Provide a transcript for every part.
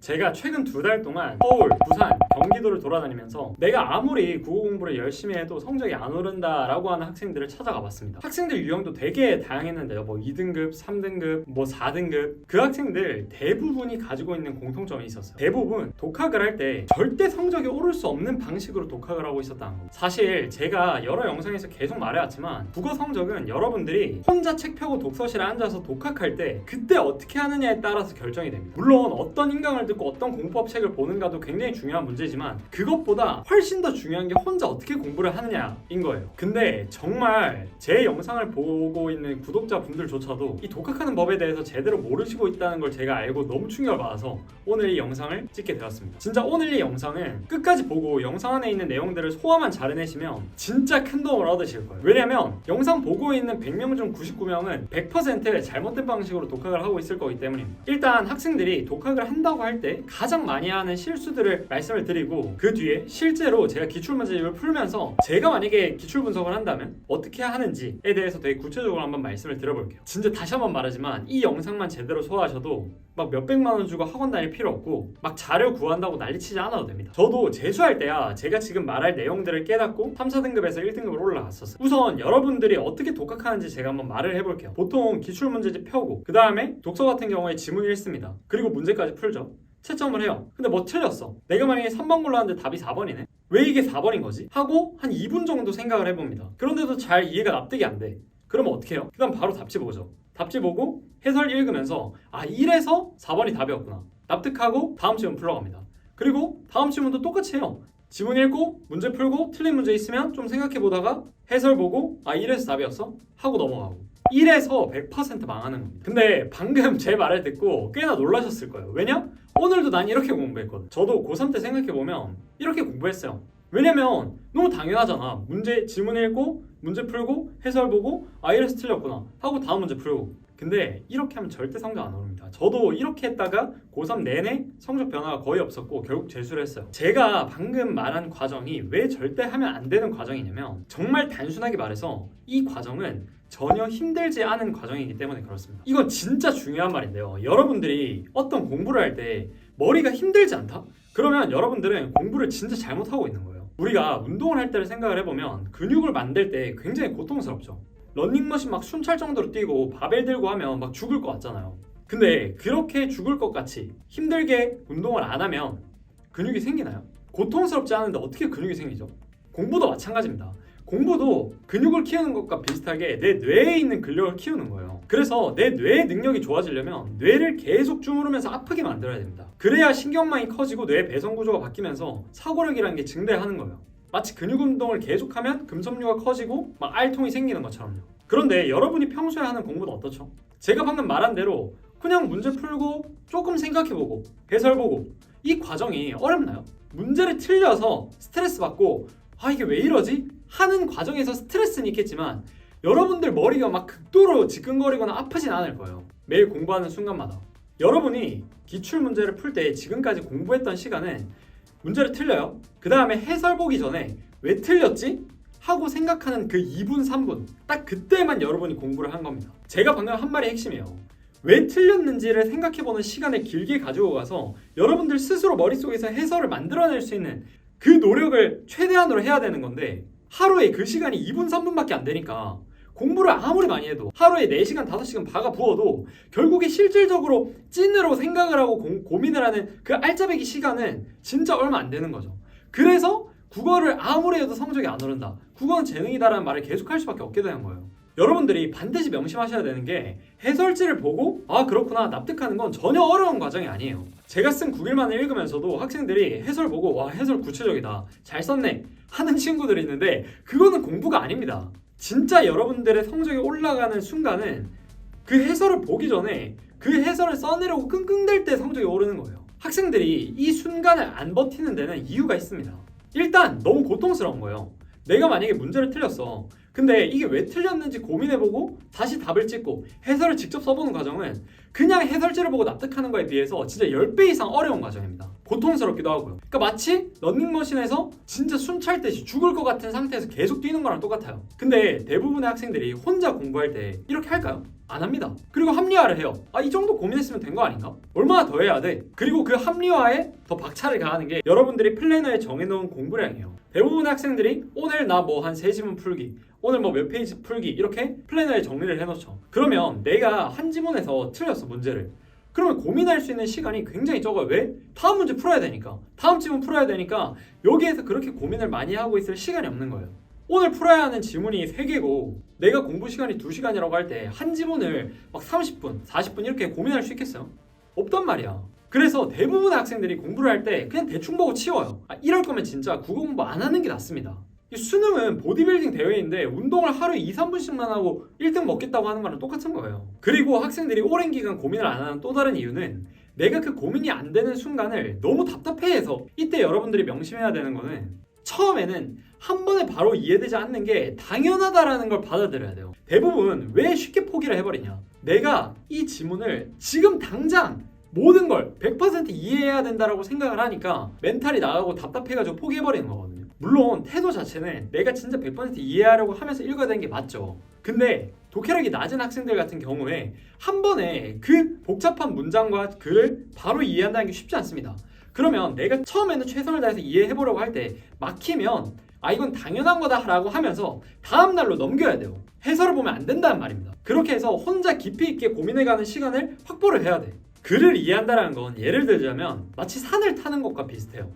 제가 최근 2달 동안 서울, 부산, 경기도를 돌아다니면서 내가 아무리 국어 공부를 열심히 해도 성적이 안 오른다라고 하는 학생들을 찾아가 봤습니다. 학생들 유형도 되게 다양했는데요. 뭐 2등급, 3등급, 뭐 4등급 그 학생들 대부분이 가지고 있는 공통점이 있었어요. 대부분 독학을 할 때 절대 성적이 오를 수 없는 방식으로 독학을 하고 있었다는 겁니다. 사실 제가 여러 영상에서 계속 말해왔지만 국어 성적은 여러분들이 혼자 책 펴고 독서실에 앉아서 독학할 때 그때 어떻게 하느냐에 따라서 결정이 됩니다. 물론 어떤 인강을 듣고 어떤 공부법 책을 보는가도 굉장히 중요한 문제지만 그것보다 훨씬 더 중요한 게 혼자 어떻게 공부를 하느냐인 거예요. 근데 정말 제 영상을 보고 있는 구독자분들조차도 이 독학하는 법에 대해서 제대로 모르시고 있다는 걸 제가 알고 너무 충격을 받아서 오늘 이 영상을 찍게 되었습니다. 진짜 오늘 이 영상은 끝까지 보고 영상 안에 있는 내용들을 소화만 잘 해내시면 진짜 큰 도움을 얻으실 거예요. 왜냐면 영상 보고 있는 100명 중 99명은 100% 잘못된 방식으로 독학을 하고 있을 거기 때문입니다. 일단 학생들이 독학을 한다고 할 때 가장 많이 하는 실수들을 말씀을 드리고 그 뒤에 실제로 제가 기출문제집을 풀면서 제가 만약에 기출 분석을 한다면 어떻게 하는지에 대해서 되게 구체적으로 한번 말씀을 드려볼게요. 진짜 다시 한번 말하지만 이 영상만 제대로 소화하셔도 막 몇백만 원 주고 학원 다닐 필요 없고 막 자료 구한다고 난리치지 않아도 됩니다. 저도 재수할 때야 제가 지금 말할 내용들을 깨닫고 3, 4등급에서 1등급으로 올라갔었어요. 우선 여러분들이 어떻게 독학하는지 제가 한번 말을 해볼게요. 보통 기출문제집 펴고 그 다음에 독서 같은 경우에 지문 읽습니다. 그리고 문제까지 풀죠. 채점을 해요. 근데 뭐 틀렸어. 내가 만약에 3번 골랐는데 답이 4번이네? 왜 이게 4번인 거지? 하고 한 2분 정도 생각을 해봅니다. 그런데도 잘 이해가 납득이 안 돼. 그러면 어떻게 해요? 그 다음 바로 답지 보죠. 답지 보고 해설 읽으면서 아 이래서 4번이 답이었구나. 납득하고 다음 지문 풀러갑니다. 그리고 다음 지문도 똑같이 해요. 지문 읽고 문제 풀고 틀린 문제 있으면 좀 생각해보다가 해설 보고 아 이래서 답이었어? 하고 넘어가고 이래서 100% 망하는 겁니다. 근데 방금 제 말을 듣고 꽤나 놀라셨을 거예요. 왜냐? 오늘도 난 이렇게 공부했거든. 저도 고3 때 생각해보면 이렇게 공부했어요. 왜냐면 너무 당연하잖아. 문제 지문 읽고 문제 풀고 해설 보고 아 이래서 틀렸구나 하고 다음 문제 풀고. 근데 이렇게 하면 절대 성적 안 오릅니다. 저도 이렇게 했다가 고3 내내 성적 변화가 거의 없었고 결국 재수를 했어요. 제가 방금 말한 과정이 왜 절대 하면 안 되는 과정이냐면 정말 단순하게 말해서 이 과정은 전혀 힘들지 않은 과정이기 때문에 그렇습니다. 이건 진짜 중요한 말인데요. 여러분들이 어떤 공부를 할 때 머리가 힘들지 않다? 그러면 여러분들은 공부를 진짜 잘못하고 있는 거예요. 우리가 운동을 할 때를 생각을 해보면 근육을 만들 때 굉장히 고통스럽죠. 런닝머신 막 숨찰 정도로 뛰고 바벨 들고 하면 막 죽을 것 같잖아요. 근데 그렇게 죽을 것 같이 힘들게 운동을 안 하면 근육이 생기나요? 고통스럽지 않은데 어떻게 근육이 생기죠? 공부도 마찬가지입니다. 공부도 근육을 키우는 것과 비슷하게 내 뇌에 있는 근력을 키우는 거예요. 그래서 내 뇌의 능력이 좋아지려면 뇌를 계속 주무르면서 아프게 만들어야 됩니다. 그래야 신경망이 커지고 뇌 배선 구조가 바뀌면서 사고력이라는 게 증대하는 거예요. 마치 근육 운동을 계속하면 금섬유가 커지고 막 알통이 생기는 것처럼요. 그런데 여러분이 평소에 하는 공부는 어떻죠? 제가 방금 말한 대로 그냥 문제 풀고 조금 생각해보고 해설보고 이 과정이 어렵나요? 문제를 틀려서 스트레스 받고 아 이게 왜 이러지? 하는 과정에서 스트레스는 있겠지만 여러분들 머리가 막 극도로 지끈거리거나 아프진 않을 거예요. 매일 공부하는 순간마다. 여러분이 기출문제를 풀 때 지금까지 공부했던 시간은 문제를 틀려요. 그 다음에 해설 보기 전에 왜 틀렸지? 하고 생각하는 그 2분, 3분 딱 그때만 여러분이 공부를 한 겁니다. 제가 방금 한 말이 핵심이에요. 왜 틀렸는지를 생각해보는 시간을 길게 가지고 가서 여러분들 스스로 머릿속에서 해설을 만들어낼 수 있는 그 노력을 최대한으로 해야 되는 건데 하루에 그 시간이 2분, 3분밖에 안 되니까 공부를 아무리 많이 해도 하루에 4시간, 5시간 박아 부어도 결국에 실질적으로 찐으로 생각을 하고 고민을 하는 그 알짜배기 시간은 진짜 얼마 안 되는 거죠. 그래서 국어를 아무리 해도 성적이 안 오른다. 국어는 재능이다라는 말을 계속할 수밖에 없게 되는 거예요. 여러분들이 반드시 명심하셔야 되는 게 해설지를 보고 아 그렇구나 납득하는 건 전혀 어려운 과정이 아니에요. 제가 쓴 9일만을 읽으면서도 학생들이 해설 보고 와 해설 구체적이다 잘 썼네 하는 친구들이 있는데 그거는 공부가 아닙니다. 진짜 여러분들의 성적이 올라가는 순간은 그 해설을 보기 전에 그 해설을 써내려고 끙끙댈 때 성적이 오르는 거예요. 학생들이 이 순간을 안 버티는 데는 이유가 있습니다. 일단 너무 고통스러운 거예요. 내가 만약에 문제를 틀렸어. 근데 이게 왜 틀렸는지 고민해보고 다시 답을 찍고 해설을 직접 써보는 과정은 그냥 해설지를 보고 납득하는 거에 비해서 진짜 10배 이상 어려운 과정입니다. 고통스럽기도 하고요. 그러니까 마치 러닝머신에서 진짜 숨 찰 듯이 죽을 것 같은 상태에서 계속 뛰는 거랑 똑같아요. 근데 대부분의 학생들이 혼자 공부할 때 이렇게 할까요? 안 합니다. 그리고 합리화를 해요. 이 정도 고민했으면 된 거 아닌가? 얼마나 더 해야 돼? 그리고 그 합리화에 더 박차를 가하는 게 여러분들이 플래너에 정해놓은 공부량이에요. 대부분의 학생들이 오늘 나 뭐 한 3지문 풀기, 오늘 뭐 몇 페이지 풀기 이렇게 플래너에 정리를 해놓죠. 그러면 내가 한 지문에서 틀렸어 문제를. 그러면 고민할 수 있는 시간이 굉장히 적어요. 왜? 다음 문제 풀어야 되니까. 다음 지문 풀어야 되니까 여기에서 그렇게 고민을 많이 하고 있을 시간이 없는 거예요. 오늘 풀어야 하는 지문이 3개고 내가 공부 시간이 2시간이라고 할 때 한 지문을 막 30분, 40분 이렇게 고민할 수 있겠어요? 없단 말이야. 그래서 대부분의 학생들이 공부를 할 때 그냥 대충 보고 치워요. 이럴 거면 진짜 국어 공부 안 하는 게 낫습니다. 이 수능은 보디빌딩 대회인데 운동을 하루에 2-3분씩만 하고 1등 먹겠다고 하는 거랑 똑같은 거예요. 그리고 학생들이 오랜 기간 고민을 안 하는 또 다른 이유는 내가 그 고민이 안 되는 순간을 너무 답답해해서. 이때 여러분들이 명심해야 되는 거는 처음에는 한 번에 바로 이해되지 않는 게 당연하다라는 걸 받아들여야 돼요. 대부분 왜 쉽게 포기를 해버리냐? 내가 이 지문을 지금 당장 모든 걸 100% 이해해야 된다라고 생각을 하니까 멘탈이 나가고 답답해가지고 포기해버리는 거거든요. 물론 태도 자체는 내가 진짜 100% 이해하려고 하면서 읽어야 되는 게 맞죠. 근데 독해력이 낮은 학생들 같은 경우에 한 번에 그 복잡한 문장과 글을 바로 이해한다는 게 쉽지 않습니다. 그러면 내가 처음에는 최선을 다해서 이해해보려고 할 때 막히면 이건 당연한 거다라고 하면서 다음날로 넘겨야 돼요. 해설을 보면 안 된다는 말입니다. 그렇게 해서 혼자 깊이 있게 고민해가는 시간을 확보를 해야 돼. 글을 이해한다는 건 예를 들자면 마치 산을 타는 것과 비슷해요.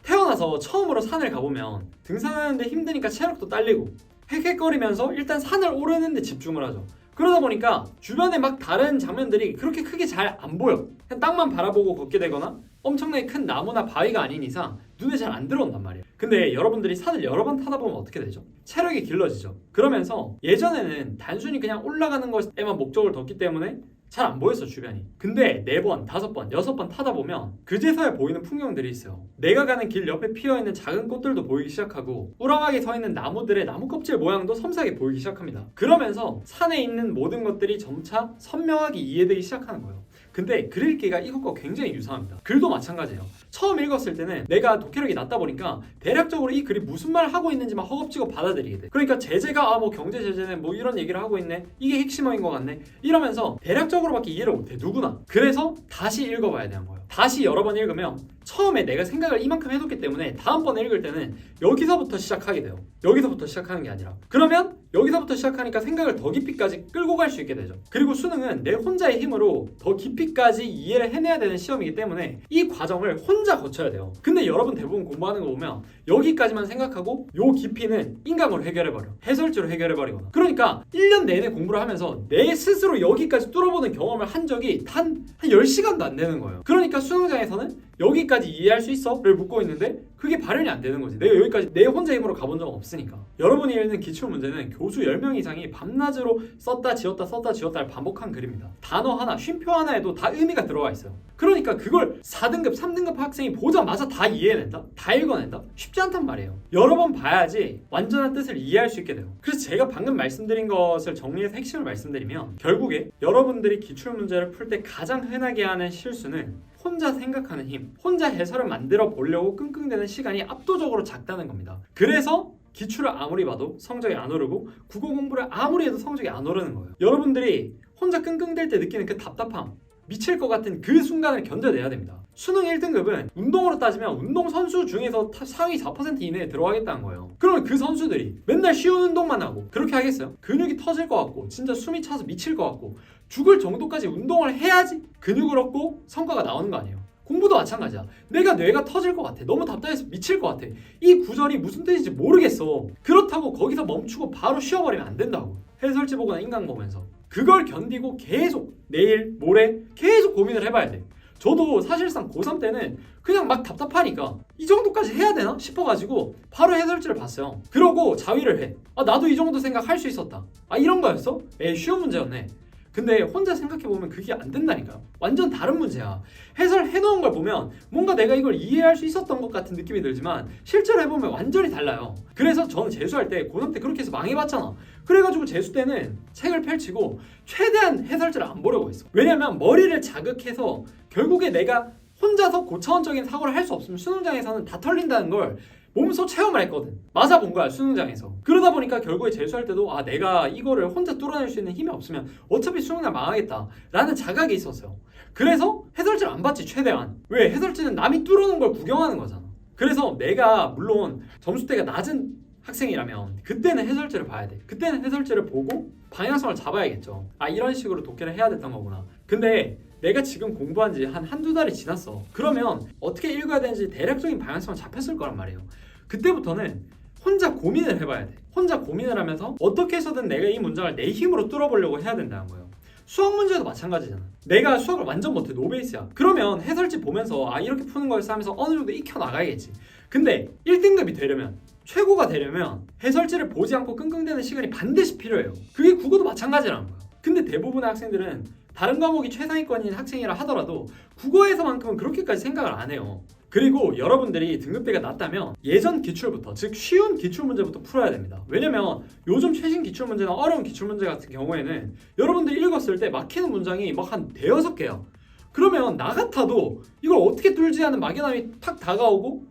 태어나서 처음으로 산을 가보면 등산하는데 힘드니까 체력도 딸리고 헥헥거리면서 일단 산을 오르는데 집중을 하죠. 그러다 보니까 주변에 막 다른 장면들이 그렇게 크게 잘 안 보여. 그냥 땅만 바라보고 걷게 되거나 엄청나게 큰 나무나 바위가 아닌 이상 눈에 잘 안 들어온단 말이에요. 근데 여러분들이 산을 여러 번 타다 보면 어떻게 되죠? 체력이 길러지죠. 그러면서 예전에는 단순히 그냥 올라가는 것에만 목적을 뒀기 때문에 잘 안 보였어 주변이. 근데 4번, 5번, 6번 타다 보면 그제서야 보이는 풍경들이 있어요. 내가 가는 길 옆에 피어있는 작은 꽃들도 보이기 시작하고 우렁하게 서있는 나무들의 나무 껍질 모양도 섬세하게 보이기 시작합니다. 그러면서 산에 있는 모든 것들이 점차 선명하게 이해되기 시작하는 거예요. 근데 글 읽기가 이것과 굉장히 유사합니다. 글도 마찬가지예요. 처음 읽었을 때는 내가 독해력이 낮다 보니까 대략적으로 이 글이 무슨 말을 하고 있는지만 허겁지겁 받아들이게 돼. 그러니까 제재가 뭐 경제 제재는 뭐 이런 얘기를 하고 있네, 이게 핵심어인 것 같네, 이러면서 대략적으로밖에 이해를 못해 누구나. 그래서 다시 읽어봐야 되는 거예요. 다시 여러 번 읽으면 처음에 내가 생각을 이만큼 해뒀기 때문에 다음번에 읽을 때는 여기서부터 시작하게 돼요. 여기서부터 시작하는 게 아니라. 그러면 여기서부터 시작하니까 생각을 더 깊이까지 끌고 갈 수 있게 되죠. 그리고 수능은 내 혼자의 힘으로 더 깊이까지 이해를 해내야 되는 시험이기 때문에 이 과정을 혼자 거쳐야 돼요. 근데 여러분 대부분 공부하는 거 보면 여기까지만 생각하고 요 깊이는 인강으로 해결해버려. 해설지로 해결해버리거나. 그러니까 1년 내내 공부를 하면서 내 스스로 여기까지 뚫어보는 경험을 한 적이 한 10시간도 안 되는 거예요. 그러니까 수능장에서는 여기까지 이해할 수 있어? 를 묻고 있는데 그게 발현이 안 되는 거지. 내가 여기까지 내 혼자 힘으로 가본 적은 없으니까. 여러분이 읽는 기출문제는 교수 10명 이상이 밤낮으로 썼다 지웠다를 반복한 글입니다. 단어 하나, 쉼표 하나에도 다 의미가 들어가 있어요. 그러니까 그걸 4등급, 3등급 학생이 보자마자 다 이해해낸다? 다 읽어낸다? 쉽지 않단 말이에요. 여러 번 봐야지 완전한 뜻을 이해할 수 있게 돼요. 그래서 제가 방금 말씀드린 것을 정리해서 핵심을 말씀드리면 결국에 여러분들이 기출문제를 풀 때 가장 흔하게 하는 실수는 혼자 생각하는 힘, 혼자 해설을 만들어 보려고 끙끙대는 시간이 압도적으로 작다는 겁니다. 그래서 기출을 아무리 봐도 성적이 안 오르고 국어 공부를 아무리 해도 성적이 안 오르는 거예요. 여러분들이 혼자 끙끙댈 때 느끼는 그 답답함, 미칠 것 같은 그 순간을 견뎌내야 됩니다. 수능 1등급은 운동으로 따지면 운동선수 중에서 상위 4% 이내에 들어가겠다는 거예요. 그러면 그 선수들이 맨날 쉬운 운동만 하고 그렇게 하겠어요? 근육이 터질 것 같고 진짜 숨이 차서 미칠 것 같고 죽을 정도까지 운동을 해야지 근육을 얻고 성과가 나오는 거 아니에요. 공부도 마찬가지야. 내가 뇌가 터질 것 같아. 너무 답답해서 미칠 것 같아. 이 구절이 무슨 뜻인지 모르겠어. 그렇다고 거기서 멈추고 바로 쉬어버리면 안 된다고. 해설지 보거나 인강 보면서. 그걸 견디고 계속 내일, 모레 계속 고민을 해봐야 돼. 저도 사실상 고3 때는 그냥 막 답답하니까 이 정도까지 해야 되나 싶어가지고 바로 해설지를 봤어요. 그러고 자위를 해. 나도 이 정도 생각할 수 있었다. 이런 거였어? 쉬운 문제였네. 근데 혼자 생각해보면 그게 안 된다니까요. 완전 다른 문제야. 해설해놓은 걸 보면 뭔가 내가 이걸 이해할 수 있었던 것 같은 느낌이 들지만 실제로 해보면 완전히 달라요. 그래서 저는 재수할 때 고3 때 그렇게 해서 망해봤잖아. 그래가지고 재수 때는 책을 펼치고 최대한 해설지를 안 보려고 했어. 왜냐면 머리를 자극해서 결국에 내가 혼자서 고차원적인 사고를 할 수 없으면 수능장에서는 다 털린다는 걸 몸소 체험을 했거든. 맞아본 거야, 수능장에서. 그러다 보니까 결국에 재수할 때도 내가 이거를 혼자 뚫어낼 수 있는 힘이 없으면 어차피 수능날 망하겠다 라는 자각이 있었어요. 그래서 해설지를 안 봤지, 최대한. 왜? 해설지는 남이 뚫어놓은 걸 구경하는 거잖아. 그래서 내가 물론 점수대가 낮은 학생이라면 그때는 해설지를 봐야 돼. 그때는 해설지를 보고 방향성을 잡아야겠죠. 이런 식으로 독해를 해야 됐던 거구나. 근데 내가 지금 공부한 지 한두 달이 지났어. 그러면 어떻게 읽어야 되는지 대략적인 방향성은 잡혔을 거란 말이에요. 그때부터는 혼자 고민을 해봐야 돼. 혼자 고민을 하면서 어떻게 해서든 내가 이 문장을 내 힘으로 뚫어보려고 해야 된다는 거예요. 수학 문제도 마찬가지잖아. 내가 수학을 완전 못해, 노베이스야. 그러면 해설지 보면서 이렇게 푸는 거였어 하면서 어느 정도 익혀나가야겠지. 근데 1등급이 되려면, 최고가 되려면 해설지를 보지 않고 끙끙대는 시간이 반드시 필요해요. 그게 국어도 마찬가지라는 거야. 근데 대부분의 학생들은 다른 과목이 최상위권인 학생이라 하더라도 국어에서만큼은 그렇게까지 생각을 안 해요. 그리고 여러분들이 등급대가 낮다면 예전 기출부터, 즉 쉬운 기출문제부터 풀어야 됩니다. 왜냐면 요즘 최신 기출문제나 어려운 기출문제 같은 경우에는 여러분들이 읽었을 때 막히는 문장이 막 한 대여섯 개야. 그러면 나 같아도 이걸 어떻게 뚫지 하는 막연함이 탁 다가오고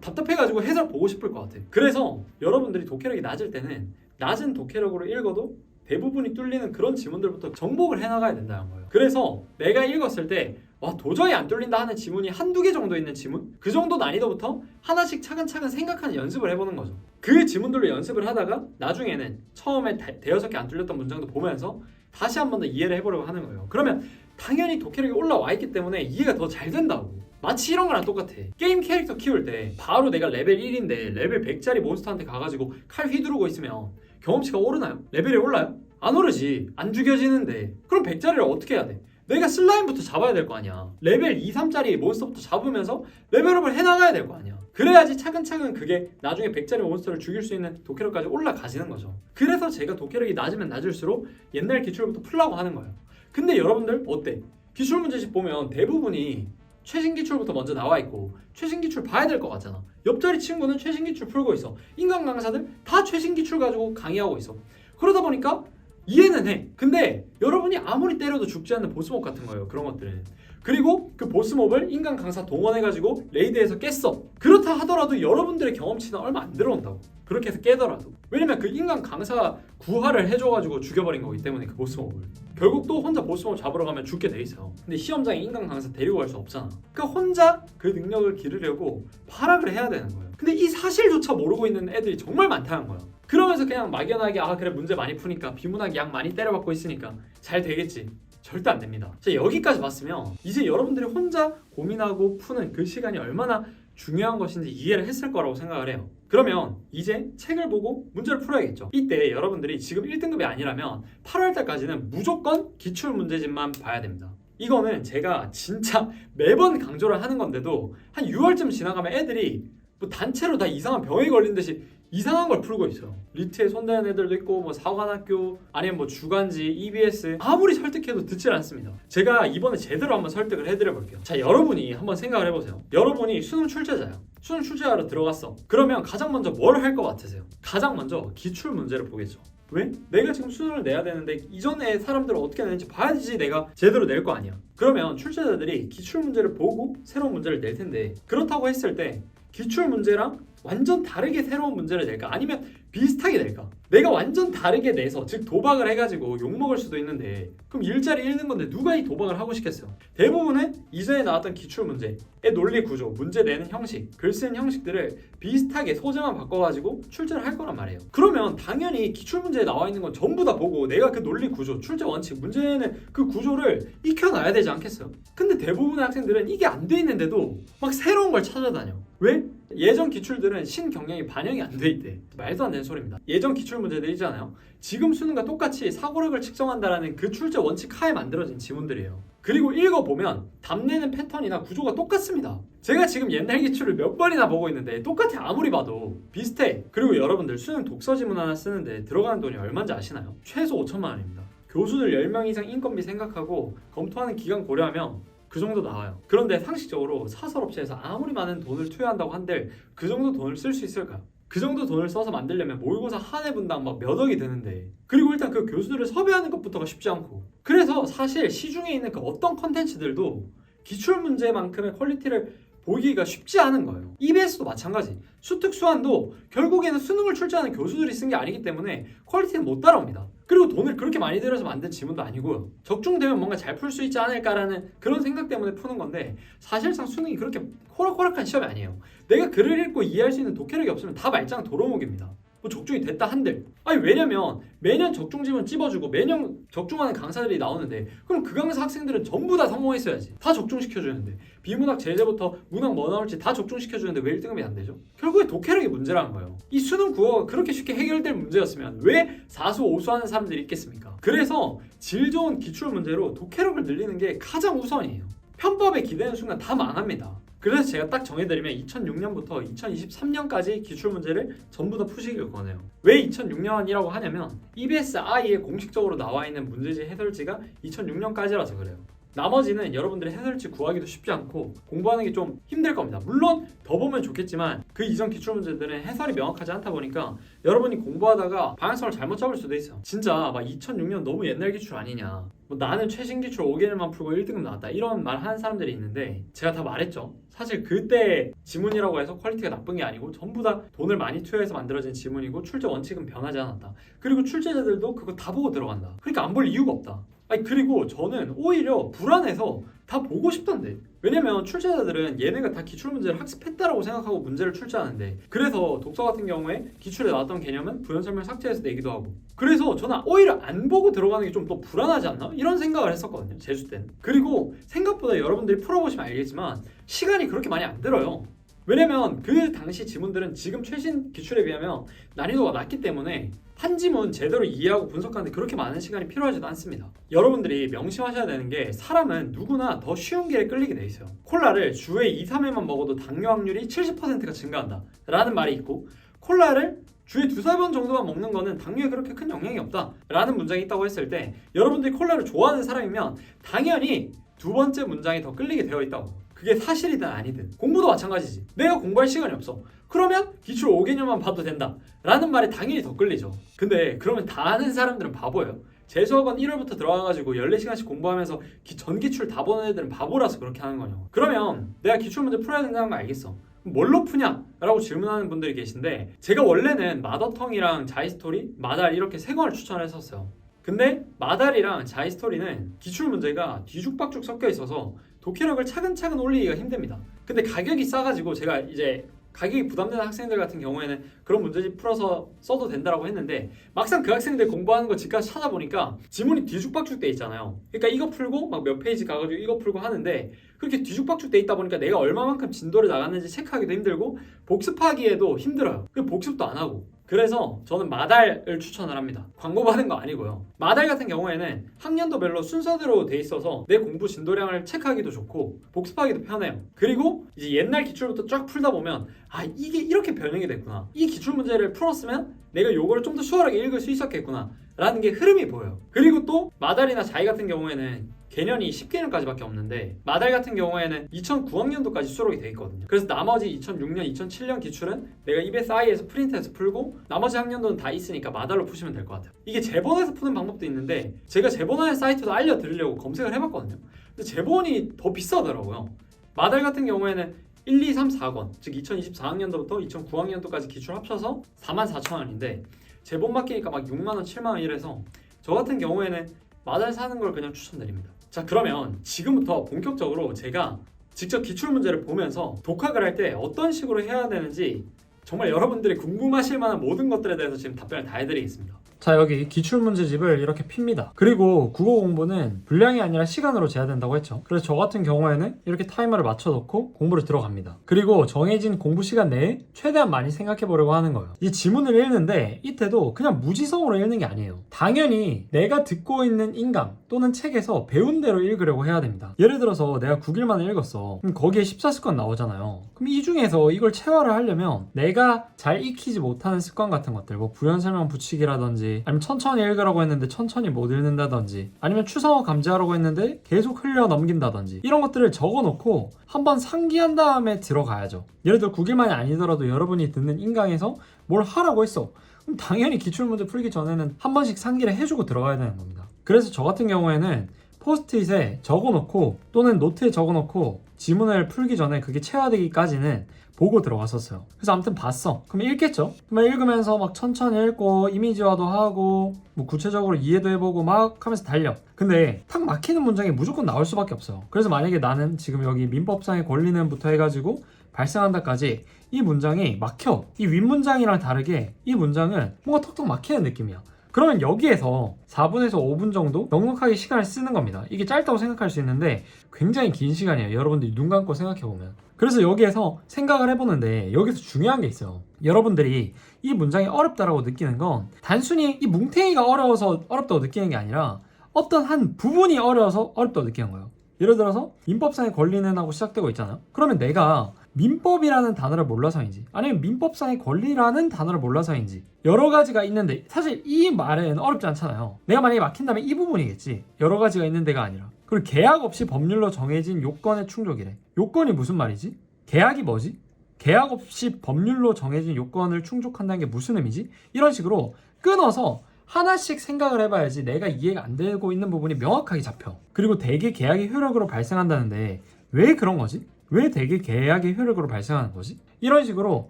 답답해가지고 해설 보고 싶을 것 같아. 그래서 여러분들이 독해력이 낮을 때는 낮은 독해력으로 읽어도 대부분이 뚫리는 그런 지문들부터 정복을 해나가야 된다는 거예요. 그래서 내가 읽었을 때 도저히 안 뚫린다 하는 지문이 한두 개 정도 있는 지문? 그 정도 난이도부터 하나씩 차근차근 생각하는 연습을 해보는 거죠. 그 지문들로 연습을 하다가 나중에는 처음에 대여섯 개 안 뚫렸던 문장도 보면서 다시 한 번 더 이해를 해보려고 하는 거예요. 그러면 당연히 독해력이 올라와 있기 때문에 이해가 더 잘 된다고. 마치 이런 거랑 똑같아. 게임 캐릭터 키울 때 바로 내가 레벨 1인데 레벨 100짜리 몬스터한테 가가지고 칼 휘두르고 있으면 경험치가 오르나요? 레벨이 올라요? 안 오르지. 안 죽여지는데. 그럼 100짜리를 어떻게 해야 돼? 내가 슬라임부터 잡아야 될 거 아니야. 레벨 2, 3짜리 몬스터부터 잡으면서 레벨업을 해나가야 될 거 아니야. 그래야지 차근차근 그게 나중에 100짜리 몬스터를 죽일 수 있는 독해력까지 올라가지는 거죠. 그래서 제가 독해력이 낮으면 낮을수록 옛날 기출부터 풀라고 하는 거예요. 근데 여러분들 어때? 기출문제집 보면 대부분이 최신 기출부터 먼저 나와 있고 최신 기출 봐야 될 것 같잖아. 옆자리 친구는 최신 기출 풀고 있어. 인간 강사들 다 최신 기출 가지고 강의하고 있어. 그러다 보니까 이해는 해. 근데 여러분이 아무리 때려도 죽지 않는 보스몹 같은 거예요. 그런 것들은. 그리고 그 보스몹을 인간 강사 동원해가지고 레이드에서 깼어. 그렇다 하더라도 여러분들의 경험치는 얼마 안 들어온다고. 그렇게 해서 깨더라도. 왜냐면 그 인간 강사 구하를 해줘가지고 죽여버린 거기 때문에 그 보스몹을. 결국 또 혼자 보스몹 잡으러 가면 죽게 돼 있어요. 근데 시험장에 인간 강사 데리고 갈 수 없잖아. 그러니까 혼자 그 능력을 기르려고 발악을 해야 되는 거예요. 근데 이 사실조차 모르고 있는 애들이 정말 많다는 거예요. 그러면서 그냥 막연하게 그래 문제 많이 푸니까 비문학이 약 많이 때려받고 있으니까 잘 되겠지. 절대 안 됩니다. 자, 여기까지 봤으면 이제 여러분들이 혼자 고민하고 푸는 그 시간이 얼마나 중요한 것인지 이해를 했을 거라고 생각을 해요. 그러면 이제 책을 보고 문제를 풀어야겠죠. 이때 여러분들이 지금 1등급이 아니라면 8월 달까지는 무조건 기출문제집만 봐야 됩니다. 이거는 제가 진짜 매번 강조를 하는 건데도 한 6월쯤 지나가면 애들이 단체로 다 이상한 병에 걸린 듯이 이상한 걸 풀고 있어요. 리트에 손대는 애들도 있고 사관학교 아니면 주간지, EBS 아무리 설득해도 듣질 않습니다. 제가 이번에 제대로 한번 설득을 해드려 볼게요. 자, 여러분이 한번 생각을 해보세요. 여러분이 수능 출제자야. 수능 출제하러 들어갔어. 그러면 가장 먼저 뭘 할 것 같으세요? 가장 먼저 기출 문제를 보겠죠. 왜? 내가 지금 수능을 내야 되는데 이전에 사람들은 어떻게 내는지 봐야지 내가 제대로 낼 거 아니야. 그러면 출제자들이 기출 문제를 보고 새로운 문제를 낼 텐데 그렇다고 했을 때 기출 문제랑 완전 다르게 새로운 문제를 낼까? 아니면 비슷하게 낼까? 내가 완전 다르게 내서 즉 도박을 해가지고 욕먹을 수도 있는데 그럼 일자리 잃는 건데 누가 이 도박을 하고 싶겠어요? 대부분은 이전에 나왔던 기출문제의 논리 구조, 문제 내는 형식, 글 쓰는 형식들을 비슷하게 소재만 바꿔가지고 출제를 할 거란 말이에요. 그러면 당연히 기출문제에 나와 있는 건 전부 다 보고 내가 그 논리 구조, 출제 원칙, 문제는 그 구조를 익혀놔야 되지 않겠어요? 근데 대부분의 학생들은 이게 안 돼 있는데도 막 새로운 걸 찾아다녀. 왜? 예전 기출들은 신경량이 반영이 안 돼 있대. 말도 안 되는 소리입니다. 예전 기출 문제들 있잖아요. 지금 수능과 똑같이 사고력을 측정한다라는 그 출제 원칙 하에 만들어진 지문들이에요. 그리고 읽어보면 답내는 패턴이나 구조가 똑같습니다. 제가 지금 옛날 기출을 몇 번이나 보고 있는데 똑같아. 아무리 봐도 비슷해. 그리고 여러분들 수능 독서 지문 하나 쓰는데 들어가는 돈이 얼마인지 아시나요? 최소 5천만 원입니다. 교수들 10명 이상 인건비 생각하고 검토하는 기간 고려하면 그 정도 나와요. 그런데 상식적으로 사설업체에서 아무리 많은 돈을 투여한다고 한들 그 정도 돈을 쓸 수 있을까요? 그 정도 돈을 써서 만들려면 모의고사 한 해 분당 몇 억이 드는데 그리고 일단 그 교수들을 섭외하는 것부터가 쉽지 않고 그래서 사실 시중에 있는 그 어떤 컨텐츠들도 기출문제만큼의 퀄리티를 보기가 쉽지 않은 거예요. EBS도 마찬가지. 수특수한도 결국에는 수능을 출제하는 교수들이 쓴 게 아니기 때문에 퀄리티는 못 따라옵니다. 그리고 돈을 그렇게 많이 들여서 만든 지문도 아니고요. 적중되면 뭔가 잘 풀 수 있지 않을까라는 그런 생각 때문에 푸는 건데 사실상 수능이 그렇게 호락호락한 시험이 아니에요. 내가 글을 읽고 이해할 수 있는 독해력이 없으면 다 말짱 도루묵입니다. 뭐 적중이 됐다 한들. 아니 왜냐면 매년 적중 지문 찝어주고 매년 적중하는 강사들이 나오는데 그럼 그 강사 학생들은 전부 다 성공했어야지. 다 적중시켜주는데 비문학 제재부터 문학 뭐 나올지 다 적중시켜주는데 왜 1등급이 안 되죠? 결국에 독해력이 문제라는 거예요. 이 수능 국어가 그렇게 쉽게 해결될 문제였으면 왜 사수 오수하는 사람들이 있겠습니까? 그래서 질 좋은 기출 문제로 독해력을 늘리는 게 가장 우선이에요. 편법에 기대는 순간 다 망합니다. 그래서 제가 딱 정해드리면 2006년부터 2023년까지 기출문제를 전부 다 푸시길 권해요. 왜 2006년이라고 하냐면 EBS-I에 공식적으로 나와 있는 문제지 해설지가 2006년까지라서 그래요. 나머지는 여러분들이 해설지 구하기도 쉽지 않고 공부하는 게 좀 힘들 겁니다. 물론 더 보면 좋겠지만 그 이전 기출문제들은 해설이 명확하지 않다 보니까 여러분이 공부하다가 방향성을 잘못 잡을 수도 있어요. 진짜 막 2006년 너무 옛날 기출 아니냐, 뭐 나는 최신 기출 5개월만 풀고 1등급 나왔다 이런 말 하는 사람들이 있는데 제가 다 말했죠. 사실 그때 지문이라고 해서 퀄리티가 나쁜 게 아니고 전부 다 돈을 많이 투여해서 만들어진 지문이고 출제 원칙은 변하지 않았다. 그리고 출제자들도 그거 다 보고 들어간다. 그러니까 안 볼 이유가 없다. 아니 그리고 저는 오히려 불안해서 다 보고 싶던데. 왜냐면 출제자들은 얘네가 다 기출문제를 학습했다라고 생각하고 문제를 출제하는데 그래서 독서 같은 경우에 기출에 나왔던 개념은 부연 설명 삭제해서 내기도 하고 그래서 저는 오히려 안 보고 들어가는 게 좀 더 불안하지 않나? 이런 생각을 했었거든요. 재수 때는. 그리고 생각보다 여러분들이 풀어보시면 알겠지만 시간이 그렇게 많이 안 들어요. 왜냐면 그 당시 지문들은 지금 최신 기출에 비하면 난이도가 낮기 때문에 한 지문 제대로 이해하고 분석하는데 그렇게 많은 시간이 필요하지도 않습니다. 여러분들이 명심하셔야 되는 게 사람은 누구나 더 쉬운 길에 끌리게 돼 있어요. 콜라를 주에 2, 3회만 먹어도 당뇨 확률이 70%가 증가한다 라는 말이 있고 콜라를 주에 2, 4번 정도만 먹는 거는 당뇨에 그렇게 큰 영향이 없다 라는 문장이 있다고 했을 때 여러분들이 콜라를 좋아하는 사람이면 당연히 두 번째 문장이 더 끌리게 되어 있다고. 그게 사실이든 아니든. 공부도 마찬가지지. 내가 공부할 시간이 없어. 그러면 기출 5개념만 봐도 된다 라는 말이 당연히 더 끌리죠. 근데 그러면 다 아는 사람들은 바보예요. 재수학원 1월부터 들어가가지고 14시간씩 공부하면서 전기출 다 보는 애들은 바보라서 그렇게 하는 거냐고. 그러면 내가 기출문제 풀어야 된다는 거 알겠어. 뭘로 푸냐? 라고 질문하는 분들이 계신데 제가 원래는 마더텅이랑 자이스토리, 마달 이렇게 세 권을 추천했었어요. 근데 마달이랑 자이스토리는 기출문제가 뒤죽박죽 섞여 있어서 독해력을 차근차근 올리기가 힘듭니다. 근데 가격이 싸가지고 제가 이제 가격이 부담되는 학생들 같은 경우에는 그런 문제집 풀어서 써도 된다라고 했는데 막상 그 학생들 공부하는 거 집 가서 찾아보니까 지문이 뒤죽박죽 돼 있잖아요. 그러니까 이거 풀고 막 몇 페이지 가가지고 이거 풀고 하는데 그렇게 뒤죽박죽 돼 있다 보니까 내가 얼마만큼 진도를 나갔는지 체크하기도 힘들고 복습하기에도 힘들어요. 그 복습도 안 하고. 그래서 저는 마달을 추천을 합니다. 광고 받은 거 아니고요. 마달 같은 경우에는 학년도별로 순서대로 돼 있어서 내 공부 진도량을 체크하기도 좋고 복습하기도 편해요. 그리고 이제 옛날 기출부터 쫙 풀다 보면 아 이게 이렇게 변형이 됐구나. 이 기출 문제를 풀었으면 내가 요거를 좀 더 수월하게 읽을 수 있었겠구나 라는 게 흐름이 보여요. 그리고 또 마달이나 자이 같은 경우에는 개년이 10개년까지밖에 없는데 마달 같은 경우에는 2009학년도까지 수록이 돼 있거든요. 그래서 나머지 2006년, 2007년 기출은 내가 EBS-I에서 프린트해서 풀고 나머지 학년도는 다 있으니까 마달로 푸시면 될 것 같아요. 이게 제본에서 푸는 방법도 있는데 제가 제본하는 사이트도 알려드리려고 검색을 해봤거든요. 근데 제본이 더 비싸더라고요. 마달 같은 경우에는 1, 2, 3, 4권 즉 2024학년도부터 2009학년도까지 기출 합쳐서 44,000원인데 제본 맡기니까 막 6만원, 7만원 이래서 저 같은 경우에는 마달 사는 걸 그냥 추천드립니다. 자 그러면 지금부터 본격적으로 제가 직접 기출문제를 보면서 독학을 할 때 어떤 식으로 해야 되는지 정말 여러분들이 궁금하실 만한 모든 것들에 대해서 지금 답변을 다 해드리겠습니다. 자 여기 기출문제집을 이렇게 핍니다. 그리고 국어 공부는 분량이 아니라 시간으로 재야된다고 했죠. 그래서 저 같은 경우에는 이렇게 타이머를 맞춰놓고 공부를 들어갑니다. 그리고 정해진 공부 시간 내에 최대한 많이 생각해보려고 하는 거예요. 이 지문을 읽는데 이때도 그냥 무지성으로 읽는 게 아니에요. 당연히 내가 듣고 있는 인강 또는 책에서 배운 대로 읽으려고 해야 됩니다. 예를 들어서 내가 9일만에 읽었어. 그럼 거기에 14습관 나오잖아요. 그럼 이 중에서 이걸 체화를 하려면 내가 잘 익히지 못하는 습관 같은 것들 뭐 부연 설명 붙이기라든지 아니면 천천히 읽으라고 했는데 천천히 못 읽는다든지 아니면 추상어 감지하라고 했는데 계속 흘려 넘긴다든지 이런 것들을 적어놓고 한번 상기한 다음에 들어가야죠. 예를 들어 9일만이 아니더라도 여러분이 듣는 인강에서 뭘 하라고 했어. 그럼 당연히 기출문제 풀기 전에는 한 번씩 상기를 해주고 들어가야 되는 겁니다. 그래서 저 같은 경우에는 포스트잇에 적어놓고 또는 노트에 적어놓고 지문을 풀기 전에 그게 체화되기까지는 보고 들어갔었어요. 그래서 아무튼 봤어. 그럼 읽겠죠? 그러면 읽으면서 막 천천히 읽고 이미지화도 하고 뭐 구체적으로 이해도 해보고 막 하면서 달려. 근데 탁 막히는 문장이 무조건 나올 수밖에 없어요. 그래서 만약에 나는 지금 여기 민법상의 권리는부터 해가지고 발생한다까지 이 문장이 막혀. 이 윗문장이랑 다르게 이 문장은 뭔가 턱턱 막히는 느낌이야. 그러면 여기에서 4분에서 5분 정도 넉넉하게 시간을 쓰는 겁니다. 이게 짧다고 생각할 수 있는데 굉장히 긴 시간이에요. 여러분들이 눈 감고 생각해보면. 그래서 여기에서 생각을 해보는데 여기서 중요한 게 있어요. 여러분들이 이 문장이 어렵다라고 느끼는 건 단순히 이 뭉탱이가 어려워서 어렵다고 느끼는 게 아니라 어떤 한 부분이 어려워서 어렵다고 느끼는 거예요. 예를 들어서 민법상의 권리는 하고 시작되고 있잖아요. 그러면 내가 민법이라는 단어를 몰라서인지 아니면 민법상의 권리라는 단어를 몰라서인지 여러 가지가 있는데 사실 이 말은 어렵지 않잖아요. 내가 만약에 막힌다면 이 부분이겠지. 여러 가지가 있는 데가 아니라. 그리고 계약 없이 법률로 정해진 요건의 충족이래. 요건이 무슨 말이지? 계약이 뭐지? 계약 없이 법률로 정해진 요건을 충족한다는 게 무슨 의미지? 이런 식으로 끊어서 하나씩 생각을 해봐야지 내가 이해가 안 되고 있는 부분이 명확하게 잡혀. 그리고 대개 계약이 효력으로 발생한다는데 왜 그런 거지? 왜 대개 계약의 효력으로 발생하는 거지? 이런 식으로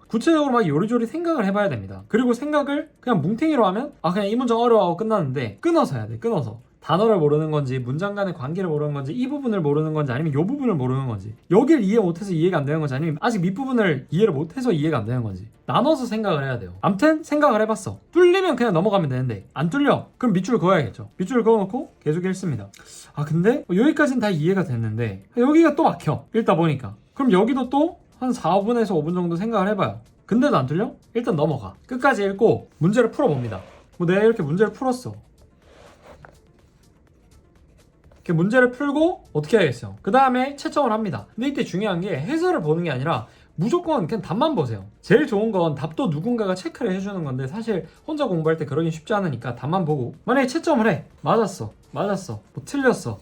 구체적으로 막 요리조리 생각을 해봐야 됩니다. 그리고 생각을 그냥 뭉탱이로 하면 그냥 이 문장 어려워하고 끝나는데 끊어서 해야 돼. 끊어서. 단어를 모르는 건지 문장 간의 관계를 모르는 건지 이 부분을 모르는 건지 아니면 이 부분을 모르는 건지 여길 이해 못해서 이해가 안 되는 건지 아니면 아직 밑부분을 이해를 못해서 이해가 안 되는 건지 나눠서 생각을 해야 돼요. 암튼 생각을 해봤어. 뚫리면 그냥 넘어가면 되는데 안 뚫려 그럼 밑줄 그어야겠죠. 밑줄 그어놓고 계속 읽습니다. 근데 여기까지는 다 이해가 됐는데 여기가 또 막혀. 읽다 보니까 그럼 여기도 또 한 4분에서 5분 정도 생각을 해봐요. 근데도 안 뚫려? 일단 넘어가. 끝까지 읽고 문제를 풀어봅니다. 뭐 내가 이렇게 문제를 풀었어. 이렇게 문제를 풀고 어떻게 해야겠어요? 그 다음에 채점을 합니다. 근데 이때 중요한 게 해설을 보는 게 아니라 무조건 그냥 답만 보세요. 제일 좋은 건 답도 누군가가 체크를 해주는 건데 사실 혼자 공부할 때 그러긴 쉽지 않으니까 답만 보고 만약에 채점을 해. 맞았어. 뭐 틀렸어.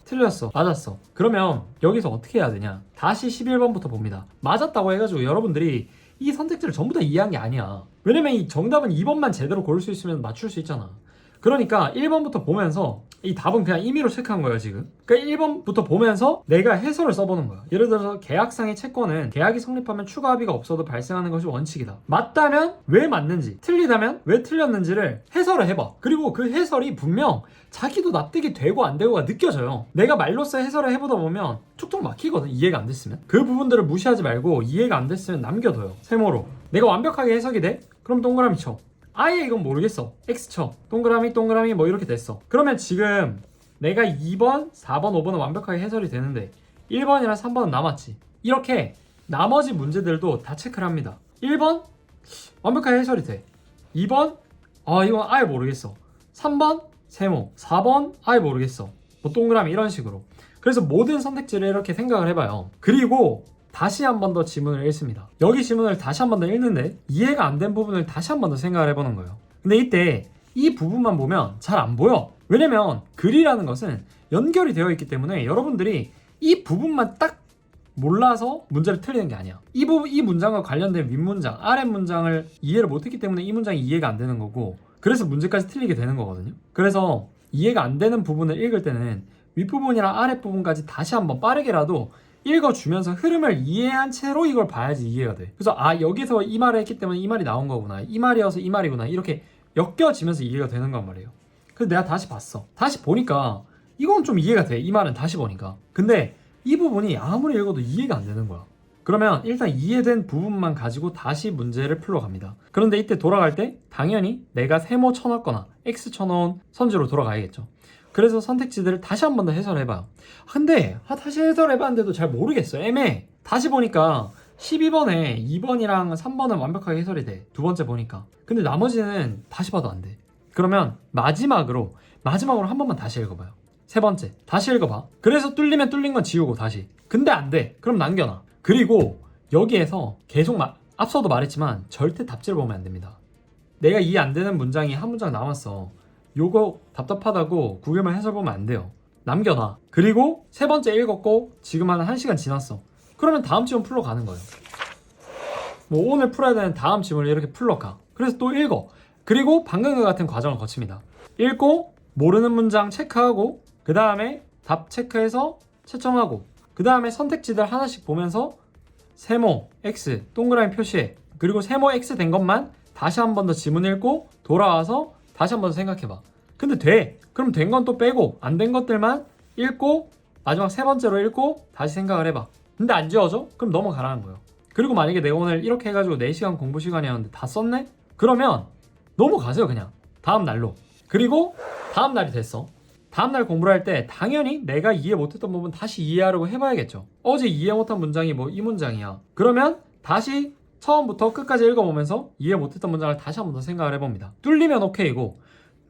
맞았어. 그러면 여기서 어떻게 해야 되냐? 다시 11번부터 봅니다. 맞았다고 해가지고 여러분들이 이 선택지를 전부 다 이해한 게 아니야. 왜냐면 이 정답은 2번만 제대로 고를 수 있으면 맞출 수 있잖아. 그러니까 1번부터 보면서 이 답은 그냥 임의로 체크한 거예요 지금. 그러니까 1번부터 보면서 내가 해설을 써보는 거야. 예를 들어서 계약상의 채권은 계약이 성립하면 추가 합의가 없어도 발생하는 것이 원칙이다. 맞다면 왜 맞는지, 틀리다면 왜 틀렸는지를 해설을 해봐. 그리고 그 해설이 분명 자기도 납득이 되고 안 되고가 느껴져요. 내가 말로써 해설을 해보다 보면 툭툭 막히거든. 이해가 안 됐으면. 그 부분들을 무시하지 말고 이해가 안 됐으면 남겨둬요. 세모로. 내가 완벽하게 해석이 돼? 그럼 동그라미 쳐. 아예 이건 모르겠어. X 쳐. 동그라미 뭐 이렇게 됐어. 그러면 지금 내가 2번, 4번, 5번은 완벽하게 해설이 되는데 1번이랑 3번은 남았지. 이렇게 나머지 문제들도 다 체크를 합니다. 1번 완벽하게 해설이 돼. 2번 이건 아예 모르겠어. 3번 세모. 4번 아예 모르겠어. 뭐 동그라미 이런 식으로. 그래서 모든 선택지를 이렇게 생각을 해봐요. 그리고 다시 한 번 더 지문을 읽습니다. 여기 지문을 다시 한 번 더 읽는데 이해가 안 된 부분을 다시 한 번 더 생각을 해보는 거예요. 근데 이때 이 부분만 보면 잘 안 보여. 왜냐면 글이라는 것은 연결이 되어 있기 때문에 여러분들이 이 부분만 딱 몰라서 문제를 틀리는 게 아니야. 이 문장과 관련된 윗문장, 아랫문장을 이해를 못했기 때문에 이 문장이 이해가 안 되는 거고 그래서 문제까지 틀리게 되는 거거든요. 그래서 이해가 안 되는 부분을 읽을 때는 윗부분이랑 아랫부분까지 다시 한번 빠르게라도 읽어주면서 흐름을 이해한 채로 이걸 봐야지 이해가 돼. 그래서 여기서 이 말을 했기 때문에 이 말이 나온 거구나. 이 말이어서 이 말이구나. 이렇게 엮여지면서 이해가 되는 건 말이에요. 그래서 내가 다시 봤어. 다시 보니까 이건 좀 이해가 돼. 이 말은 다시 보니까. 근데 이 부분이 아무리 읽어도 이해가 안 되는 거야. 그러면 일단 이해된 부분만 가지고 다시 문제를 풀러갑니다. 그런데 이때 돌아갈 때 당연히 내가 세모 쳐놨거나 X 쳐놓은 선지로 돌아가야겠죠. 그래서 선택지들을 다시 한 번 더 해설해봐요. 근데 다시 해설해봤는데도 잘 모르겠어요. 애매해. 다시 보니까 12번에 2번이랑 3번은 완벽하게 해설이 돼. 두 번째 보니까. 근데 나머지는 다시 봐도 안 돼. 그러면 마지막으로 한 번만 다시 읽어봐요. 세 번째 다시 읽어봐. 그래서 뚫리면 뚫린 건 지우고 다시. 근데 안 돼. 그럼 남겨놔. 그리고 여기에서 계속 앞서도 말했지만 절대 답지를 보면 안 됩니다. 내가 이해 안 되는 문장이 한 문장 남았어. 요거 답답하다고 구글만 해설 보면 안 돼요. 남겨놔. 그리고 세 번째 읽었고 지금 한 1시간 지났어. 그러면 다음 지문 풀러 가는 거예요. 뭐 오늘 풀어야 되는 다음 지문을 이렇게 풀러 가. 그래서 또 읽어. 그리고 방금과 같은 과정을 거칩니다. 읽고 모르는 문장 체크하고 그 다음에 답 체크해서 채점하고 그 다음에 선택지들 하나씩 보면서 세모 X 동그라미 표시해. 그리고 세모 X 된 것만 다시 한 번 더 지문 읽고 돌아와서 다시 한 번 더 생각해봐. 근데 돼. 그럼 된 건 또 빼고 안 된 것들만 읽고 마지막 세 번째로 읽고 다시 생각을 해봐. 근데 안 지워져? 그럼 넘어가라는 거예요. 그리고 만약에 내가 오늘 이렇게 해가지고 4시간 공부 시간이었는데 다 썼네? 그러면 넘어가세요 그냥 다음 날로. 그리고 다음 날이 됐어. 다음 날 공부를 할 때 당연히 내가 이해 못했던 부분 다시 이해하려고 해봐야겠죠. 어제 이해 못한 문장이 뭐 이 문장이야. 그러면 다시 처음부터 끝까지 읽어보면서 이해 못했던 문장을 다시 한 번 더 생각을 해봅니다. 뚫리면 오케이고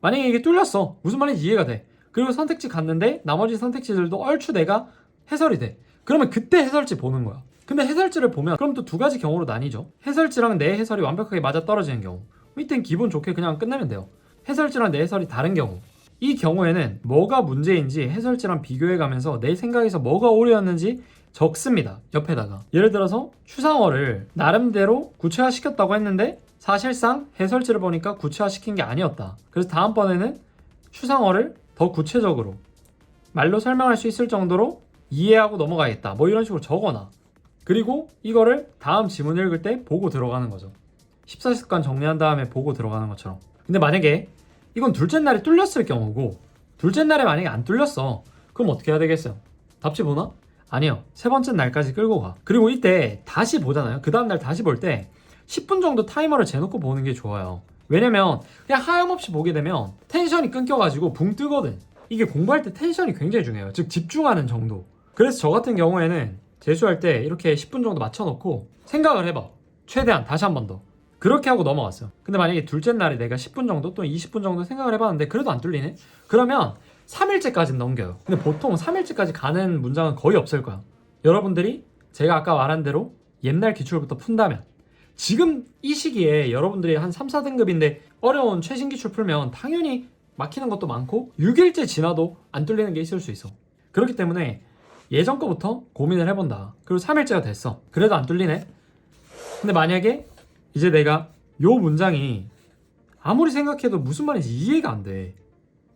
만약에 이게 뚫렸어. 무슨 말인지 이해가 돼. 그리고 선택지 갔는데 나머지 선택지들도 얼추 내가 해설이 돼. 그러면 그때 해설지 보는 거야. 근데 해설지를 보면 그럼 또 두 가지 경우로 나뉘죠. 해설지랑 내 해설이 완벽하게 맞아 떨어지는 경우. 이땐 기분 좋게 그냥 끝내면 돼요. 해설지랑 내 해설이 다른 경우. 이 경우에는 뭐가 문제인지 해설지랑 비교해가면서 내 생각에서 뭐가 오류였는지 적습니다. 옆에다가. 예를 들어서 추상어를 나름대로 구체화시켰다고 했는데 사실상 해설지를 보니까 구체화시킨 게 아니었다. 그래서 다음번에는 추상어를 더 구체적으로 말로 설명할 수 있을 정도로 이해하고 넘어가겠다. 뭐 이런 식으로 적어놔. 그리고 이거를 다음 지문 읽을 때 보고 들어가는 거죠. 14습관 정리한 다음에 보고 들어가는 것처럼. 근데 만약에 이건 둘째 날에 뚫렸을 경우고 둘째 날에 만약에 안 뚫렸어. 그럼 어떻게 해야 되겠어요? 답지 보나? 아니요. 세 번째 날까지 끌고 가. 그리고 이때 다시 보잖아요. 그 다음 날 다시 볼 때 10분 정도 타이머를 재놓고 보는 게 좋아요. 왜냐면 그냥 하염없이 보게 되면 텐션이 끊겨가지고 붕 뜨거든. 이게 공부할 때 텐션이 굉장히 중요해요. 즉 집중하는 정도. 그래서 저 같은 경우에는 재수할 때 이렇게 10분 정도 맞춰놓고 생각을 해봐. 최대한 다시 한 번 더. 그렇게 하고 넘어갔어요. 근데 만약에 둘째 날에 내가 10분 정도 또는 20분 정도 생각을 해봤는데 그래도 안 뚫리네? 그러면 3일째까지는 넘겨요. 근데 보통 3일째까지 가는 문장은 거의 없을 거야. 여러분들이 제가 아까 말한 대로 옛날 기출부터 푼다면 지금 이 시기에 여러분들이 한 3, 4등급인데 어려운 최신 기출 풀면 당연히 막히는 것도 많고 6일째 지나도 안 뚫리는 게 있을 수 있어. 그렇기 때문에 예전 거부터 고민을 해본다. 그리고 3일째가 됐어. 그래도 안 뚫리네? 근데 만약에 이제 내가 요 문장이 아무리 생각해도 무슨 말인지 이해가 안 돼.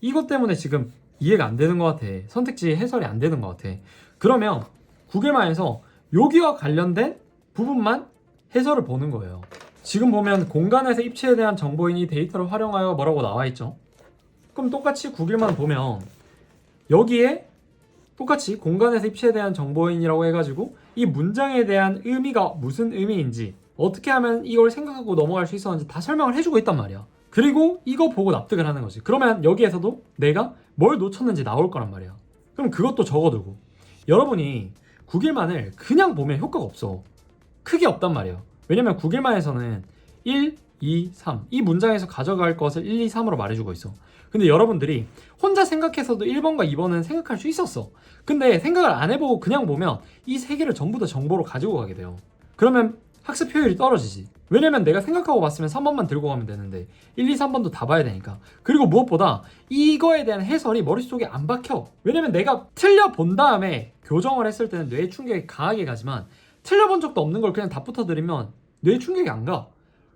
이것 때문에 지금 이해가 안 되는 것 같아. 선택지 해설이 안 되는 것 같아. 그러면 구글만에서 여기와 관련된 부분만 해설을 보는 거예요. 지금 보면 공간에서 입체에 대한 정보인이 데이터를 활용하여 뭐라고 나와 있죠. 그럼 똑같이 구글만 보면 여기에 똑같이 공간에서 입체에 대한 정보인이라고 해가지고 이 문장에 대한 의미가 무슨 의미인지 어떻게 하면 이걸 생각하고 넘어갈 수 있었는지 다 설명을 해주고 있단 말이야. 그리고 이거 보고 납득을 하는 거지. 그러면 여기에서도 내가 뭘 놓쳤는지 나올 거란 말이야. 그럼 그것도 적어두고. 여러분이 구글만을 그냥 보면 효과가 없어. 크게 없단 말이에요. 왜냐면 구글만에서는 1, 2, 3 이 문장에서 가져갈 것을 1, 2, 3으로 말해주고 있어. 근데 여러분들이 혼자 생각해서도 1번과 2번은 생각할 수 있었어. 근데 생각을 안 해보고 그냥 보면 이 세 개를 전부 다 정보로 가지고 가게 돼요. 그러면 학습 효율이 떨어지지. 왜냐면 내가 생각하고 봤으면 3번만 들고 가면 되는데 1, 2, 3번도 다 봐야 되니까. 그리고 무엇보다 이거에 대한 해설이 머릿속에 안 박혀. 왜냐면 내가 틀려본 다음에 교정을 했을 때는 뇌에 충격이 강하게 가지만 틀려본 적도 없는 걸 그냥 다 붙어드리면 뇌에 충격이 안 가.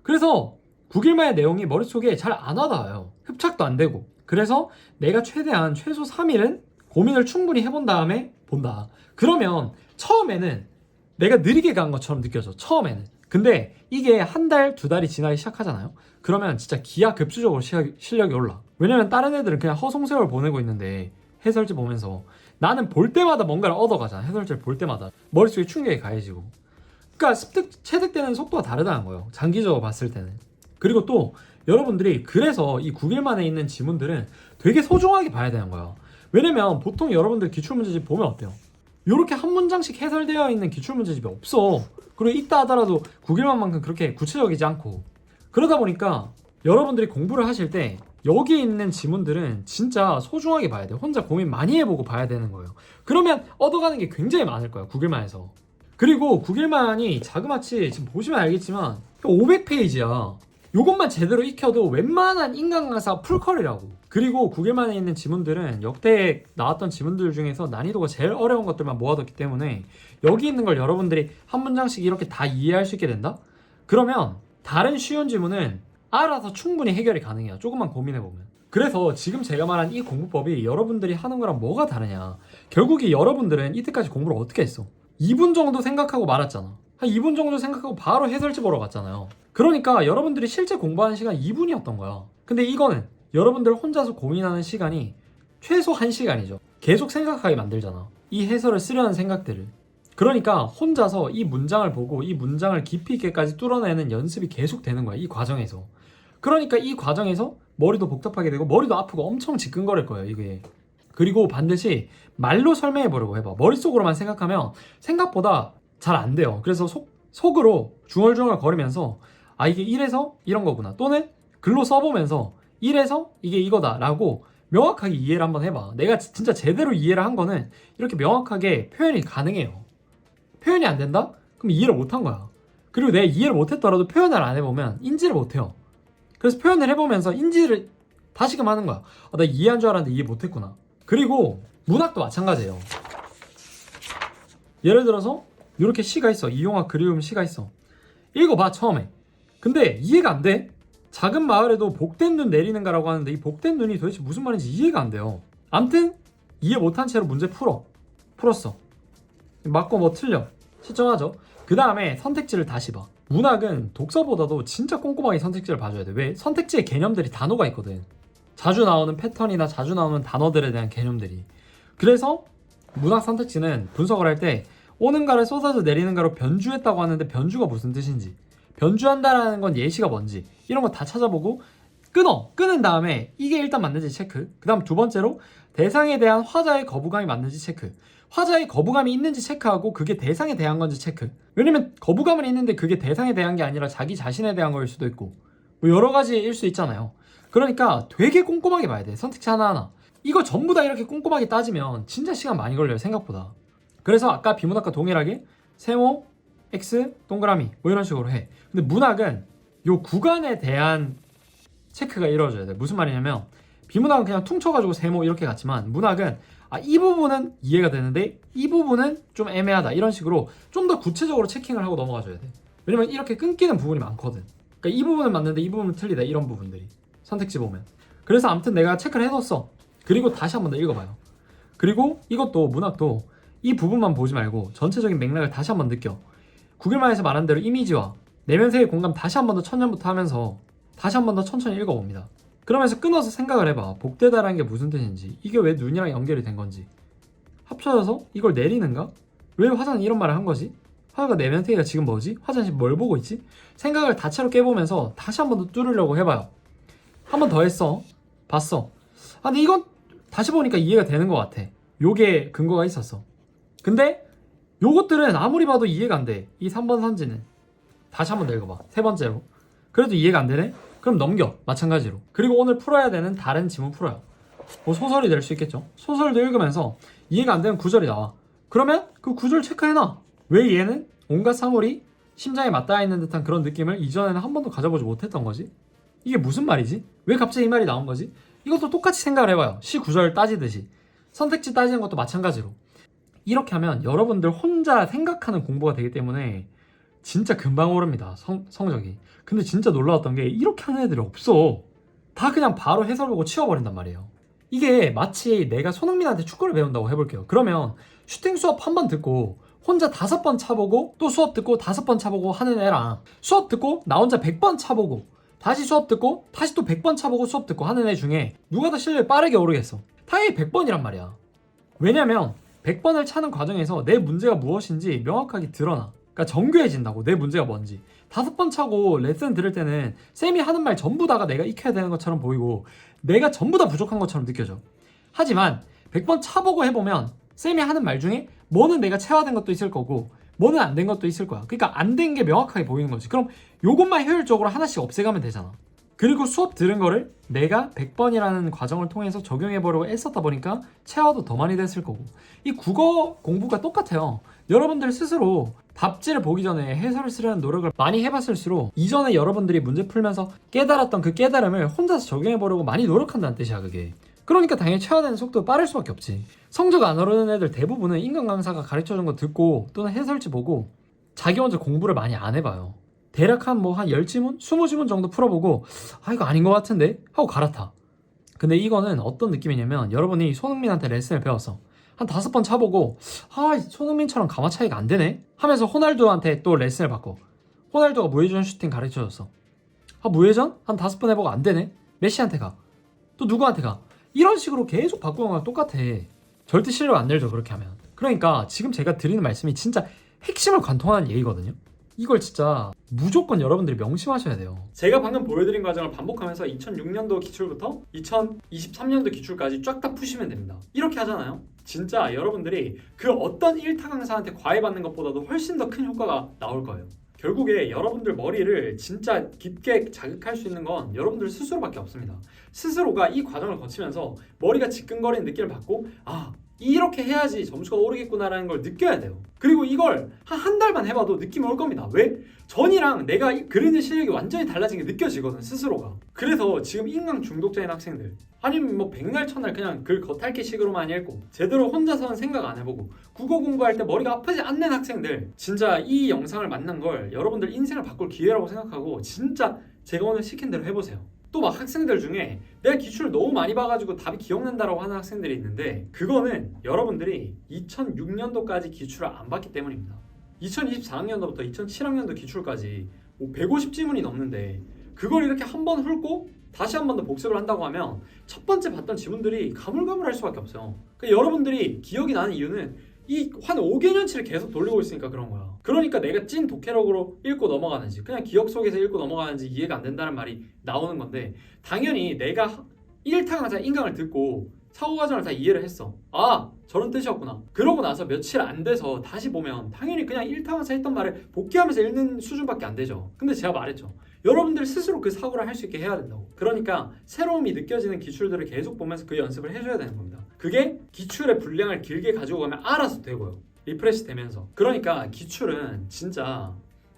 그래서 9일만의 내용이 머릿속에 잘 안 와닿아요. 흡착도 안 되고. 그래서 내가 최대한 최소 3일은 고민을 충분히 해본 다음에 본다. 그러면 처음에는 내가 느리게 간 것처럼 느껴져. 처음에는. 근데 이게 한 달, 두 달이 지나기 시작하잖아요. 그러면 진짜 기하급수적으로 실력이 올라. 왜냐면 다른 애들은 그냥 허송세월 보내고 있는데 해설지 보면서 나는 볼 때마다 뭔가를 얻어가잖아. 해설지를 볼 때마다 머릿속에 충격이 가해지고. 그러니까 습득, 체득되는 속도가 다르다는 거예요. 장기적으로 봤을 때는. 그리고 또 여러분들이 그래서 이 9일만에 있는 지문들은 되게 소중하게 봐야 되는 거예요. 왜냐면 보통 여러분들 기출문제집 보면 어때요? 이렇게 한 문장씩 해설되어 있는 기출문제집이 없어. 그리고 있다 하더라도 9일만만큼 그렇게 구체적이지 않고. 그러다 보니까 여러분들이 공부를 하실 때 여기 있는 지문들은 진짜 소중하게 봐야 돼요. 혼자 고민 많이 해보고 봐야 되는 거예요. 그러면 얻어가는 게 굉장히 많을 거예요. 9일만에서. 그리고 9일만이 자그마치 지금 보시면 알겠지만 500페이지야. 요것만 제대로 익혀도 웬만한 인간 강사 풀컬이라고. 그리고 9일만에 있는 지문들은 역대 나왔던 지문들 중에서 난이도가 제일 어려운 것들만 모아뒀기 때문에 여기 있는 걸 여러분들이 한 문장씩 이렇게 다 이해할 수 있게 된다? 그러면 다른 쉬운 지문은 알아서 충분히 해결이 가능해요. 조금만 고민해보면. 그래서 지금 제가 말한 이 공부법이 여러분들이 하는 거랑 뭐가 다르냐. 결국에 여러분들은 이때까지 공부를 어떻게 했어? 2분 정도 생각하고 말았잖아. 한 2분 정도 생각하고 바로 해설지 보러 갔잖아요. 그러니까 여러분들이 실제 공부하는 시간 2분이었던 거야. 근데 이거는 여러분들 혼자서 고민하는 시간이 최소 1시간이죠. 계속 생각하게 만들잖아. 이 해설을 쓰려는 생각들을. 그러니까 혼자서 이 문장을 보고 이 문장을 깊이 있게까지 뚫어내는 연습이 계속 되는 거야. 이 과정에서. 그러니까 이 과정에서 머리도 복잡하게 되고 머리도 아프고 엄청 지끈거릴 거예요. 이게. 그리고 반드시 말로 설명해 보려고 해봐. 머릿속으로만 생각하면 생각보다 잘 안 돼요. 그래서 속으로 중얼중얼 거리면서 아 이게 이래서 이런 거구나. 또는 글로 써보면서 이래서 이게 이거다 라고 명확하게 이해를 한번 해봐. 내가 진짜 제대로 이해를 한 거는 이렇게 명확하게 표현이 가능해요. 표현이 안 된다? 그럼 이해를 못한 거야. 그리고 내가 이해를 못했더라도 표현을 안 해보면 인지를 못해요. 그래서 표현을 해보면서 인지를 다시금 하는 거야. 아, 나 이해한 줄 알았는데 이해 못했구나. 그리고 문학도 마찬가지예요. 예를 들어서 이렇게 시가 있어. 이용학 그리움 시가 있어. 읽어봐 처음에. 근데 이해가 안 돼. 작은 마을에도 복된 눈 내리는가라고 하는데 이 복된 눈이 도대체 무슨 말인지 이해가 안 돼요. 암튼 이해 못한 채로 문제 풀었어. 맞고 뭐 틀려. 시점하죠. 그 다음에 선택지를 다시 봐. 문학은 독서보다도 진짜 꼼꼼하게 선택지를 봐줘야 돼. 왜? 선택지의 개념들이 단어가 있거든. 자주 나오는 패턴이나 자주 나오는 단어들에 대한 개념들이. 그래서 문학 선택지는 분석을 할 때 오는가를 쏟아져 내리는가로 변주했다고 하는데 변주가 무슨 뜻인지, 변주한다라는 건 예시가 뭔지 이런 거 다 찾아보고 끊은 다음에 이게 일단 맞는지 체크. 그 다음 두 번째로 대상에 대한 화자의 거부감이 맞는지 체크. 화자의 거부감이 있는지 체크하고 그게 대상에 대한 건지 체크. 왜냐면 거부감은 있는데 그게 대상에 대한 게 아니라 자기 자신에 대한 거일 수도 있고 뭐 여러 가지일 수 있잖아요. 그러니까 되게 꼼꼼하게 봐야 돼. 선택지 하나하나. 이거 전부 다 이렇게 꼼꼼하게 따지면 진짜 시간 많이 걸려요. 생각보다. 그래서 아까 비문학과 동일하게 세모, X, 동그라미 뭐 이런 식으로 해. 근데 문학은 요 구간에 대한 체크가 이루어져야 돼. 무슨 말이냐면 비문학은 그냥 퉁쳐가지고 세모 이렇게 갔지만 문학은 이 부분은 이해가 되는데 이 부분은 좀 애매하다 이런 식으로 좀 더 구체적으로 체킹을 하고 넘어가줘야 돼. 왜냐면 이렇게 끊기는 부분이 많거든. 그러니까 이 부분은 맞는데 이 부분은 틀리다 이런 부분들이 선택지 보면. 그래서 아무튼 내가 체크를 해뒀어. 그리고 다시 한 번 더 읽어봐요. 그리고 이것도 문학도 이 부분만 보지 말고 전체적인 맥락을 다시 한 번 느껴. 구글만에서 말한 대로 이미지와 내면세의 공감 다시 한 번 더 천년부터 하면서 다시 한 번 더 천천히 읽어봅니다. 그러면서 끊어서 생각을 해봐. 복되다라는 게 무슨 뜻인지, 이게 왜 눈이랑 연결이 된 건지, 합쳐져서 이걸 내리는가? 왜 화자는 이런 말을 한 거지? 화자가 내면태기가 지금 뭐지? 화자는 지금 뭘 보고 있지? 생각을 다채로 깨보면서 다시 한 번 더 뚫으려고 해봐요. 한 번 더 했어. 봤어. 근데 이건 다시 보니까 이해가 되는 것 같아. 요게 근거가 있었어. 근데 요것들은 아무리 봐도 이해가 안 돼. 이 3번 선지는 다시 한 번 더 읽어봐. 세 번째로. 그래도 이해가 안 되네? 그럼 넘겨. 마찬가지로. 그리고 오늘 풀어야 되는 다른 지문 풀어요. 뭐 소설이 될 수 있겠죠. 소설도 읽으면서 이해가 안 되는 구절이 나와. 그러면 그 구절 체크해놔. 왜 얘는 온갖 사물이 심장에 맞닿아 있는 듯한 그런 느낌을 이전에는 한 번도 가져보지 못했던 거지? 이게 무슨 말이지? 왜 갑자기 이 말이 나온 거지? 이것도 똑같이 생각을 해봐요. 시 구절 따지듯이. 선택지 따지는 것도 마찬가지로. 이렇게 하면 여러분들 혼자 생각하는 공부가 되기 때문에 진짜 금방 오릅니다. 성적이. 근데 진짜 놀라웠던 게 이렇게 하는 애들이 없어. 다 그냥 바로 해설 보고 치워버린단 말이에요. 이게 마치 내가 손흥민한테 축구를 배운다고 해볼게요. 그러면 슈팅 수업 한 번 듣고 혼자 5번 차보고 또 수업 듣고 5번 차보고 하는 애랑 수업 듣고 나 혼자 100번 차보고 다시 수업 듣고 다시 또 100번 차보고 수업 듣고 하는 애 중에 누가 더 실력이 빠르게 오르겠어? 당연히 100번이란 말이야. 왜냐면 100번을 차는 과정에서 내 문제가 무엇인지 명확하게 드러나. 그러니까 정교해진다고. 내 문제가 뭔지. 5번 차고 레슨 들을 때는 쌤이 하는 말 전부 다가 내가 익혀야 되는 것처럼 보이고 내가 전부 다 부족한 것처럼 느껴져. 하지만 100번 차보고 해보면 쌤이 하는 말 중에 뭐는 내가 체화된 것도 있을 거고 뭐는 안 된 것도 있을 거야. 그러니까 안 된 게 명확하게 보이는 거지. 그럼 요것만 효율적으로 하나씩 없애가면 되잖아. 그리고 수업 들은 거를 내가 100번이라는 과정을 통해서 적용해보려고 애썼다 보니까 체화도 더 많이 됐을 거고. 이 국어 공부가 똑같아요. 여러분들 스스로 답지를 보기 전에 해설을 쓰려는 노력을 많이 해봤을수록 이전에 여러분들이 문제 풀면서 깨달았던 그 깨달음을 혼자서 적용해보려고 많이 노력한다는 뜻이야 그게. 그러니까 당연히 체화되는 속도가 빠를 수밖에 없지. 성적 안 오르는 애들 대부분은 인간 강사가 가르쳐준 거 듣고 또는 해설지 보고 자기 혼자 공부를 많이 안 해봐요. 대략 한 10지문? 20지문 정도 풀어보고 이거 아닌 것 같은데? 하고 갈아타. 근데 이거는 어떤 느낌이냐면 여러분이 손흥민한테 레슨을 배웠어. 한 5번 차보고 손흥민처럼 가마 차이가 안 되네? 하면서 호날두한테 또 레슨을 받고 호날두가 무회전 슈팅 가르쳐줬어. 무회전? 한 5번 해보고 안 되네? 메시한테 가. 또 누구한테 가? 이런 식으로 계속 바꾸는 거랑 똑같아. 절대 실력 안 늘죠 그렇게 하면. 그러니까 지금 제가 드리는 말씀이 진짜 핵심을 관통하는 얘기거든요. 이걸 진짜 무조건 여러분들이 명심하셔야 돼요. 제가 방금 보여드린 과정을 반복하면서 2006년도 기출부터 2023년도 기출까지 쫙 다 푸시면 됩니다. 이렇게 하잖아요. 진짜 여러분들이 그 어떤 1타 강사한테 과외받는 것보다도 훨씬 더 큰 효과가 나올 거예요. 결국에 여러분들 머리를 진짜 깊게 자극할 수 있는 건 여러분들 스스로밖에 없습니다. 스스로가 이 과정을 거치면서 머리가 지끈거리는 느낌을 받고 이렇게 해야지 점수가 오르겠구나라는 걸 느껴야 돼요. 그리고 이걸 한 달만 해봐도 느낌이 올 겁니다. 왜? 전이랑 내가 그리는 실력이 완전히 달라진 게 느껴지거든 스스로가. 그래서 지금 인강 중독자인 학생들 아니면 뭐 백날 첫날 그냥 글 겉핥기식으로만 읽고 제대로 혼자서는 생각 안 해보고 국어 공부할 때 머리가 아프지 않는 학생들 진짜 이 영상을 만난 걸 여러분들 인생을 바꿀 기회라고 생각하고 진짜 제가 오늘 시킨 대로 해보세요. 또 막 학생들 중에 내가 기출을 너무 많이 봐가지고 답이 기억난다라고 하는 학생들이 있는데 그거는 여러분들이 2006년도까지 기출을 안 봤기 때문입니다. 2024학년도부터 2007학년도 기출까지 150지문이 넘는데 그걸 이렇게 한 번 훑고 다시 한 번 더 복습을 한다고 하면 첫 번째 봤던 지문들이 가물가물할 수밖에 없어요. 그러니까 여러분들이 기억이 나는 이유는 이 한 5개년치를 계속 돌리고 있으니까 그런 거야. 그러니까 내가 찐 독해력으로 읽고 넘어가는지 그냥 기억 속에서 읽고 넘어가는지 이해가 안 된다는 말이 나오는 건데 당연히 내가 1타 강사 인강을 듣고 사고 과정을 다 이해를 했어. 저런 뜻이었구나. 그러고 나서 며칠 안 돼서 다시 보면 당연히 그냥 1타 강사 했던 말을 복귀하면서 읽는 수준밖에 안 되죠. 근데 제가 말했죠. 여러분들 스스로 그 사고를 할 수 있게 해야 된다고. 그러니까 새로움이 느껴지는 기출들을 계속 보면서 그 연습을 해줘야 되는 겁니다. 그게 기출의 분량을 길게 가지고 가면 알아서 되고요. 리프레시 되면서. 그러니까 기출은 진짜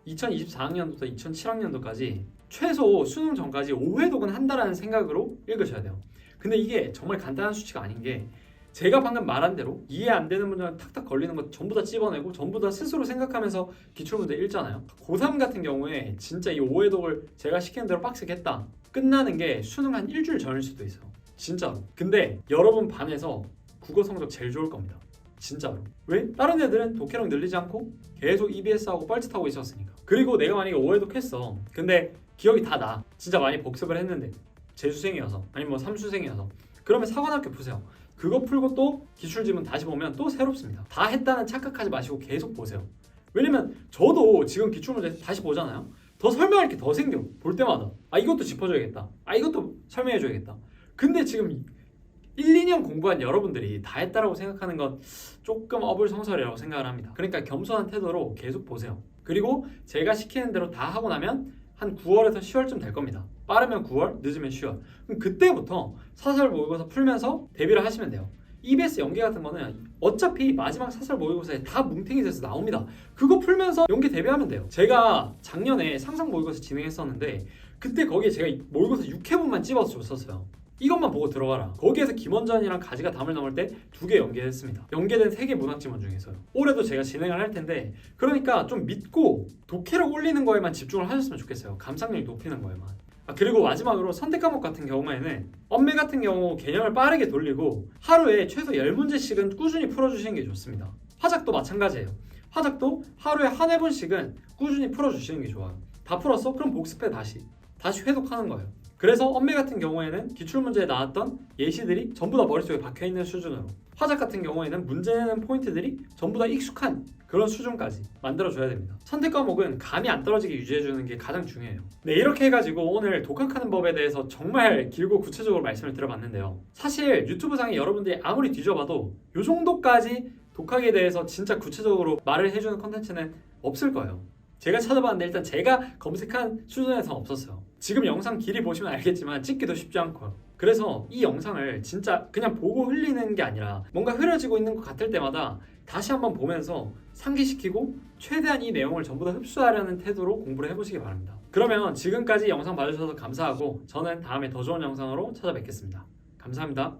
2024학년부터 2007학년도까지 최소 수능 전까지 5회독은 한다라는 생각으로 읽으셔야 돼요. 근데 이게 정말 간단한 수치가 아닌 게 제가 방금 말한 대로 이해 안 되는 문제는 탁탁 걸리는 거 전부 다 찝어내고 전부 다 스스로 생각하면서 기출문제 읽잖아요. 고3 같은 경우에 진짜 이 5회독을 제가 시키는 대로 빡세게 했다. 끝나는 게 수능 한 일주일 전일 수도 있어요. 진짜로. 근데 여러분 반에서 국어 성적 제일 좋을 겁니다. 진짜로. 왜? 다른 애들은 독해력 늘리지 않고 계속 EBS하고 뻘짓하고 있었으니까. 그리고 내가 만약에 5회독 했어. 근데 기억이 다 나. 진짜 많이 복습을 했는데 재수생이어서 아니면 뭐 삼수생이어서 그러면 사관학교 보세요. 그거 풀고 또 기출지문 다시 보면 또 새롭습니다. 다 했다는 착각하지 마시고 계속 보세요. 왜냐면 저도 지금 기출문제 다시 보잖아요. 더 설명할 게 더 생겨. 볼 때마다 이것도 짚어줘야겠다. 이것도 설명해줘야겠다. 근데 지금 1, 2년 공부한 여러분들이 다 했다라고 생각하는 건 조금 어불성설이라고 생각을 합니다. 그러니까 겸손한 태도로 계속 보세요. 그리고 제가 시키는 대로 다 하고 나면 한 9월에서 10월쯤 될 겁니다. 빠르면 9월, 늦으면 10월. 그럼 그때부터 사설 모의고사 풀면서 대비를 하시면 돼요. EBS 연계 같은 거는 어차피 마지막 사설 모의고사에 다 뭉탱이 돼서 나옵니다. 그거 풀면서 연계 대비하면 돼요. 제가 작년에 상상 모의고사 진행했었는데 그때 거기에 제가 모의고사 6회분만 찝어서 줬었어요. 이것만 보고 들어가라. 거기에서 김원전이랑 가지가 담을 넘을 때 2개 연계했습니다. 연계된 3개 문학지문 중에서요. 올해도 제가 진행을 할 텐데 그러니까 좀 믿고 독해력 올리는 거에만 집중을 하셨으면 좋겠어요. 감상력 높이는 거에만. 그리고 마지막으로 선택 과목 같은 경우에는 엄매 같은 경우 개념을 빠르게 돌리고 하루에 최소 10문제씩은 꾸준히 풀어주시는 게 좋습니다. 화작도 마찬가지예요. 화작도 하루에 한 회분씩은 꾸준히 풀어주시는 게 좋아요. 다 풀었어? 그럼 복습해 다시 회독하는 거예요. 그래서 엄매 같은 경우에는 기출문제에 나왔던 예시들이 전부 다 머릿속에 박혀있는 수준으로 화작 같은 경우에는 문제 내는 포인트들이 전부 다 익숙한 그런 수준까지 만들어줘야 됩니다. 선택 과목은 감이 안 떨어지게 유지해주는 게 가장 중요해요. 네, 이렇게 해가지고 오늘 독학하는 법에 대해서 정말 길고 구체적으로 말씀을 드려봤는데요. 사실 유튜브상에 여러분들이 아무리 뒤져봐도 이 정도까지 독학에 대해서 진짜 구체적으로 말을 해주는 컨텐츠는 없을 거예요. 제가 찾아봤는데 일단 제가 검색한 수준에서는 없었어요. 지금 영상 길이 보시면 알겠지만 찍기도 쉽지 않고요. 그래서 이 영상을 진짜 그냥 보고 흘리는 게 아니라 뭔가 흐려지고 있는 것 같을 때마다 다시 한번 보면서 상기시키고 최대한 이 내용을 전부 다 흡수하려는 태도로 공부를 해보시기 바랍니다. 그러면 지금까지 영상 봐주셔서 감사하고 저는 다음에 더 좋은 영상으로 찾아뵙겠습니다. 감사합니다.